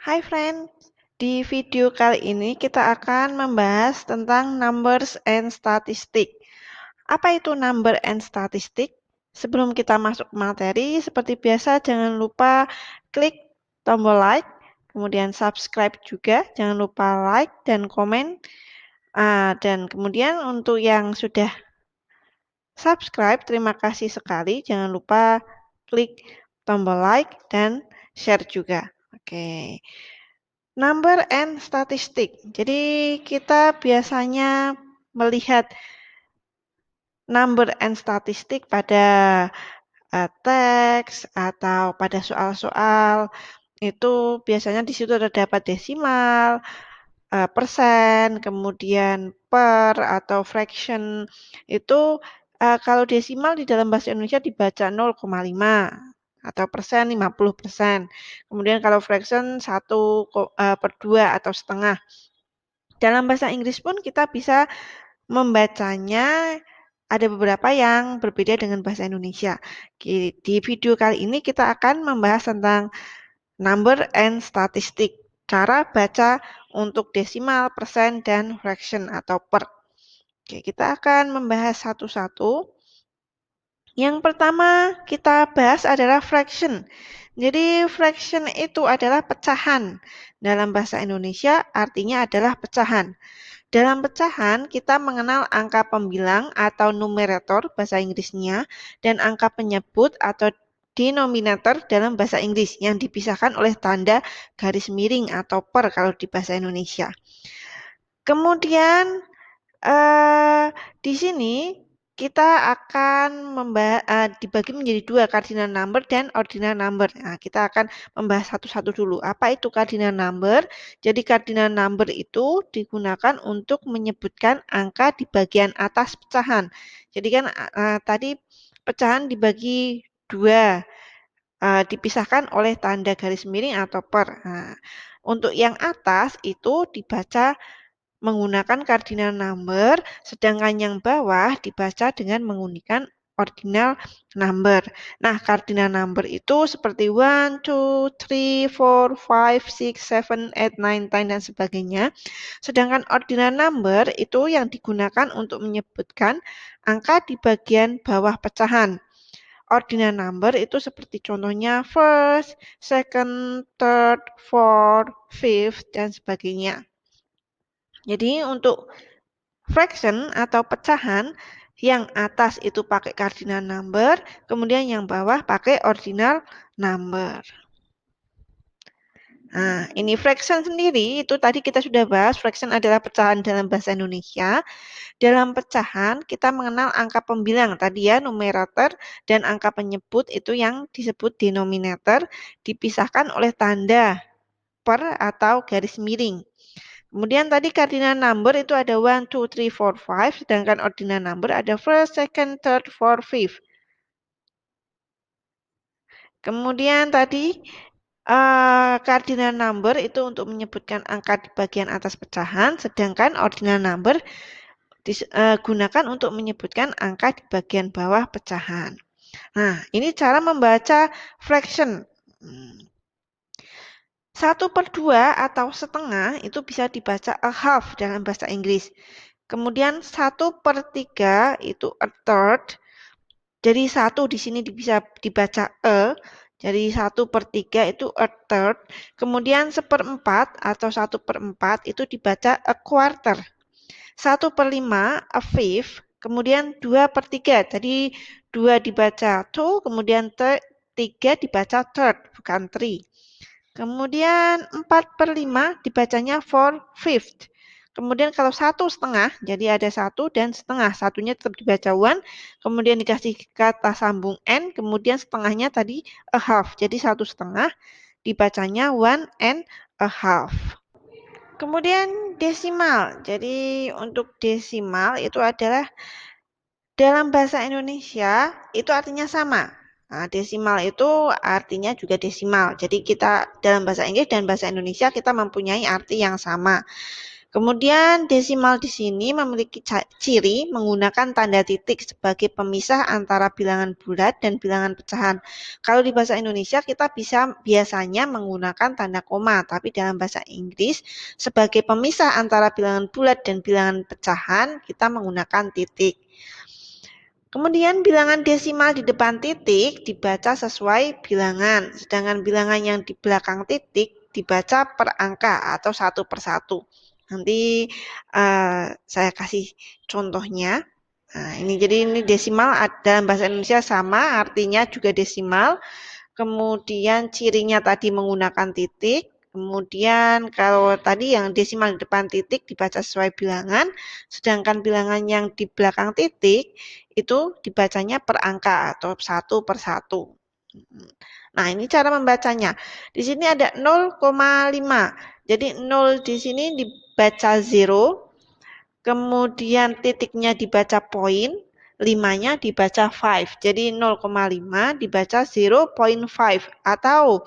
Hai friend, di video kali ini kita akan membahas tentang numbers and statistics. Apa itu number and statistics? Sebelum kita masuk ke materi, seperti biasa jangan lupa klik tombol like, kemudian subscribe juga, jangan lupa like dan komen. Dan kemudian untuk yang sudah subscribe, terima kasih sekali. Jangan lupa klik tombol like dan share juga. Oke. Number and statistik. Jadi kita biasanya melihat number and statistik pada teks atau pada soal-soal. Itu biasanya di situ terdapat desimal, persen, kemudian per atau fraction. Itu kalau desimal di dalam bahasa Indonesia dibaca 0,5 atau persen 50%. Kemudian kalau fraction 1/2 atau setengah. Dalam bahasa Inggris pun kita bisa membacanya ada beberapa yang berbeda dengan bahasa Indonesia. Di video kali ini kita akan membahas tentang number and statistic, cara baca untuk desimal, persen, dan fraction atau per. Oke, kita akan membahas satu-satu. Yang pertama kita bahas adalah fraction. Jadi fraction itu adalah pecahan. Dalam bahasa Indonesia artinya adalah pecahan. Dalam pecahan, kita mengenal angka pembilang atau numerator bahasa Inggrisnya dan angka penyebut atau denominator dalam bahasa Inggris yang dipisahkan oleh tanda garis miring atau per kalau di bahasa Indonesia. Kemudian di sini kita akan dibagi menjadi dua, cardinal number dan ordinal number. Nah, kita akan membahas satu-satu dulu. Apa itu cardinal number? Jadi cardinal number itu digunakan untuk menyebutkan angka di bagian atas pecahan. Jadi kan tadi pecahan dibagi dua, dipisahkan oleh tanda garis miring atau per. Nah, untuk yang atas itu dibaca menggunakan cardinal number, sedangkan yang bawah dibaca dengan menggunakan ordinal number. Nah, cardinal number itu seperti 1, 2, 3, 4, 5, 6, 7, 8, 9, 10, dan sebagainya. Sedangkan ordinal number itu yang digunakan untuk menyebutkan angka di bagian bawah pecahan. Ordinal number itu seperti contohnya first, second, third, fourth, fifth, dan sebagainya. Jadi untuk fraction atau pecahan, yang atas itu pakai cardinal number, kemudian yang bawah pakai ordinal number. Nah, ini fraction sendiri, itu tadi kita sudah bahas, fraction adalah pecahan dalam bahasa Indonesia. Dalam pecahan, kita mengenal angka pembilang, tadi ya, numerator, dan angka penyebut itu yang disebut denominator, dipisahkan oleh tanda per atau garis miring. Kemudian tadi cardinal number itu ada 1, 2, 3, 4, 5, sedangkan ordinal number ada first, second, third, fourth, fifth. Kemudian tadi cardinal number itu untuk menyebutkan angka di bagian atas pecahan, sedangkan ordinal number digunakan untuk menyebutkan angka di bagian bawah pecahan. Nah, ini cara membaca fraction. 1/2 atau setengah itu bisa dibaca a half dalam bahasa Inggris. Kemudian 1/3 itu a third. Jadi 1 di sini bisa dibaca a. Jadi 1/3 itu a third. Kemudian 1/4 atau 1/4 itu dibaca a quarter. 1/5 a fifth. Kemudian 2/3. Jadi 2 dibaca two, kemudian 3 dibaca third, bukan three. Kemudian 4/5 dibacanya four-fifth. Kemudian kalau 1/2, jadi ada 1 dan setengah. Satunya tetap dibaca one, kemudian dikasih kata sambung n, kemudian setengahnya tadi a half. Jadi 1/2 dibacanya 1 1/2. Kemudian desimal. Jadi untuk desimal itu adalah dalam bahasa Indonesia itu artinya sama. Nah, desimal itu artinya juga desimal. Jadi kita dalam bahasa Inggris dan bahasa Indonesia kita mempunyai arti yang sama. Kemudian desimal di sini memiliki ciri menggunakan tanda titik sebagai pemisah antara bilangan bulat dan bilangan pecahan. Kalau di bahasa Indonesia kita biasanya menggunakan tanda koma, tapi dalam bahasa Inggris sebagai pemisah antara bilangan bulat dan bilangan pecahan kita menggunakan titik. Kemudian bilangan desimal di depan titik dibaca sesuai bilangan, sedangkan bilangan yang di belakang titik dibaca per angka atau satu per satu. Nanti saya kasih contohnya. Nah, jadi ini desimal dalam bahasa Indonesia sama, artinya juga desimal. Kemudian cirinya tadi menggunakan titik. Kemudian kalau tadi yang desimal di depan titik dibaca sesuai bilangan, sedangkan bilangan yang di belakang titik itu dibacanya per angka atau satu per satu. Nah, ini cara membacanya. Di sini ada 0,5. Jadi 0 di sini dibaca 0, kemudian titiknya dibaca poin, 5-nya dibaca 5. Jadi 0,5 dibaca 0.5 atau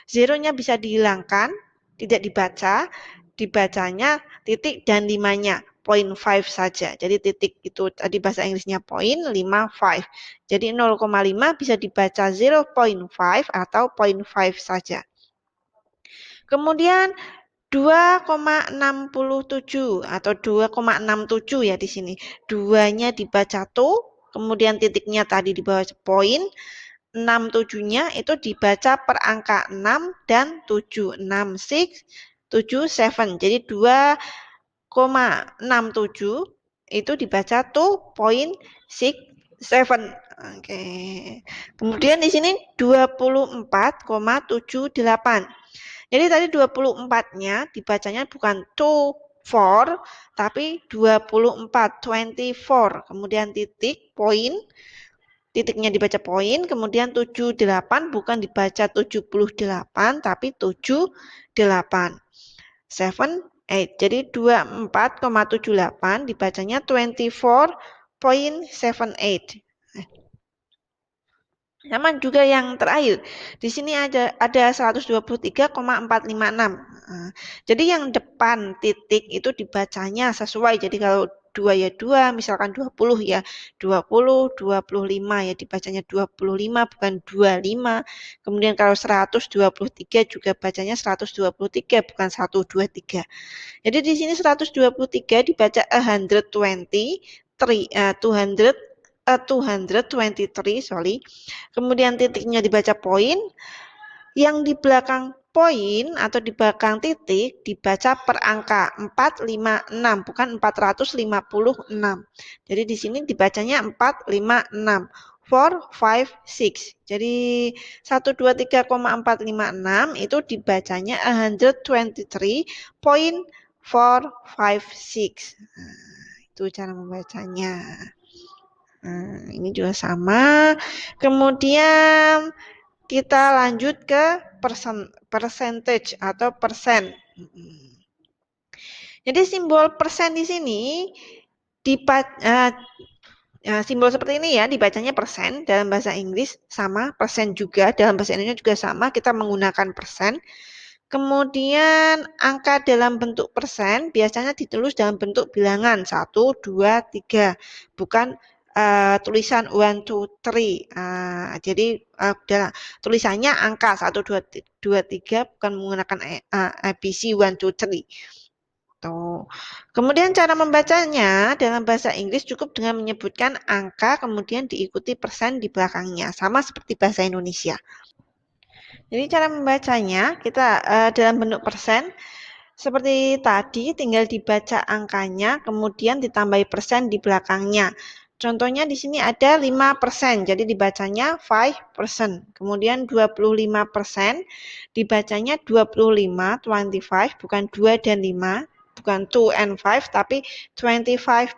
0-nya bisa dihilangkan, tidak dibaca, dibacanya titik dan 5-nya. 0.5 saja. Jadi titik itu tadi bahasa Inggrisnya point, 5, 5. Jadi 0,5 bisa dibaca 0.5 atau 0.5 saja. Kemudian 2,67 atau 2,67 ya di sini. 2-nya dibaca to, kemudian titiknya tadi di bawah poin. 67-nya itu dibaca per angka 6 dan 7. 6, 6, 7, 7. Jadi 2,67 itu dibaca 2.67. Oke. Kemudian di sini 24,78. Jadi tadi 24-nya dibacanya bukan 2, 4, tapi 24, 24. Kemudian titik, poin, titiknya dibaca poin, kemudian 78 bukan dibaca 78, tapi 78. 7, 8. Jadi 24,78 dibacanya 24.78. Sama juga yang terakhir. Di sini ada 123,456. Nah, jadi yang depan titik itu dibacanya sesuai. Jadi kalau 2 ya 2, misalkan 20 ya 20, 25 ya dibacanya 25 bukan 25. Kemudian kalau 123 juga bacanya 123 bukan 123. Jadi di sini 123 dibaca 223, sorry. Kemudian titiknya dibaca poin. Yang di belakang poin atau di belakang titik dibaca per angka 456 bukan 456. Jadi di sini dibacanya 456. 4, 5, 6. Jadi 123,456 itu dibacanya 123.456. Nah, itu cara membacanya. Nah, ini juga sama. Kemudian kita lanjut ke percentage atau persen. Jadi simbol persen di sini simbol seperti ini ya dibacanya persen dalam bahasa Inggris sama, persen juga dalam bahasa Indonesia juga sama, kita menggunakan persen. Kemudian angka dalam bentuk persen biasanya ditulis dalam bentuk bilangan 1, 2, 3, bukan tulisan 1, 2, 3. Jadi tulisannya angka 1, 2, 3 bukan menggunakan ABC 1, 2, 3. Tuh. Kemudian cara membacanya dalam bahasa Inggris cukup dengan menyebutkan angka kemudian diikuti persen di belakangnya, sama seperti bahasa Indonesia. Jadi cara membacanya kita dalam bentuk persen seperti tadi tinggal dibaca angkanya kemudian ditambahi persen di belakangnya. Contohnya di sini ada 5%, jadi dibacanya 5%. Kemudian 25% dibacanya 25, 25 bukan 2 dan 5. Bukan 2 and 5 tapi 25%.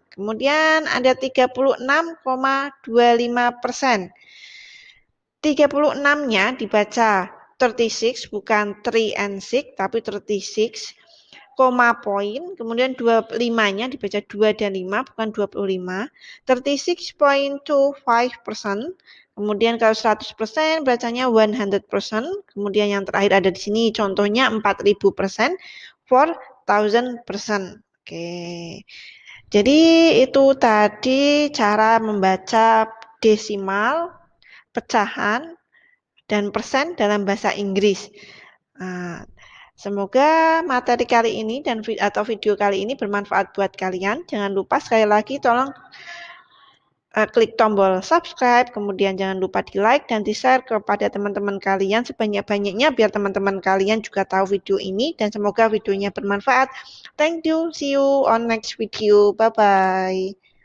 Kemudian ada 36,25%. 36-nya dibaca 36 bukan 3 and 6 tapi 36, koma poin, kemudian 25-nya dibaca 2 dan 5 bukan 25, 36.25%. Kemudian kalau 100% bacanya 100%. Kemudian yang terakhir ada di sini contohnya 4000%, for 1000%. Oke. Jadi itu tadi cara membaca desimal, pecahan, dan persen dalam bahasa Inggris. Nah, semoga materi kali ini atau video kali ini bermanfaat buat kalian. Jangan lupa sekali lagi tolong klik tombol subscribe, kemudian jangan lupa di like dan di share kepada teman-teman kalian sebanyak-banyaknya biar teman-teman kalian juga tahu video ini dan semoga videonya bermanfaat. Thank you, see you on next video. Bye-bye.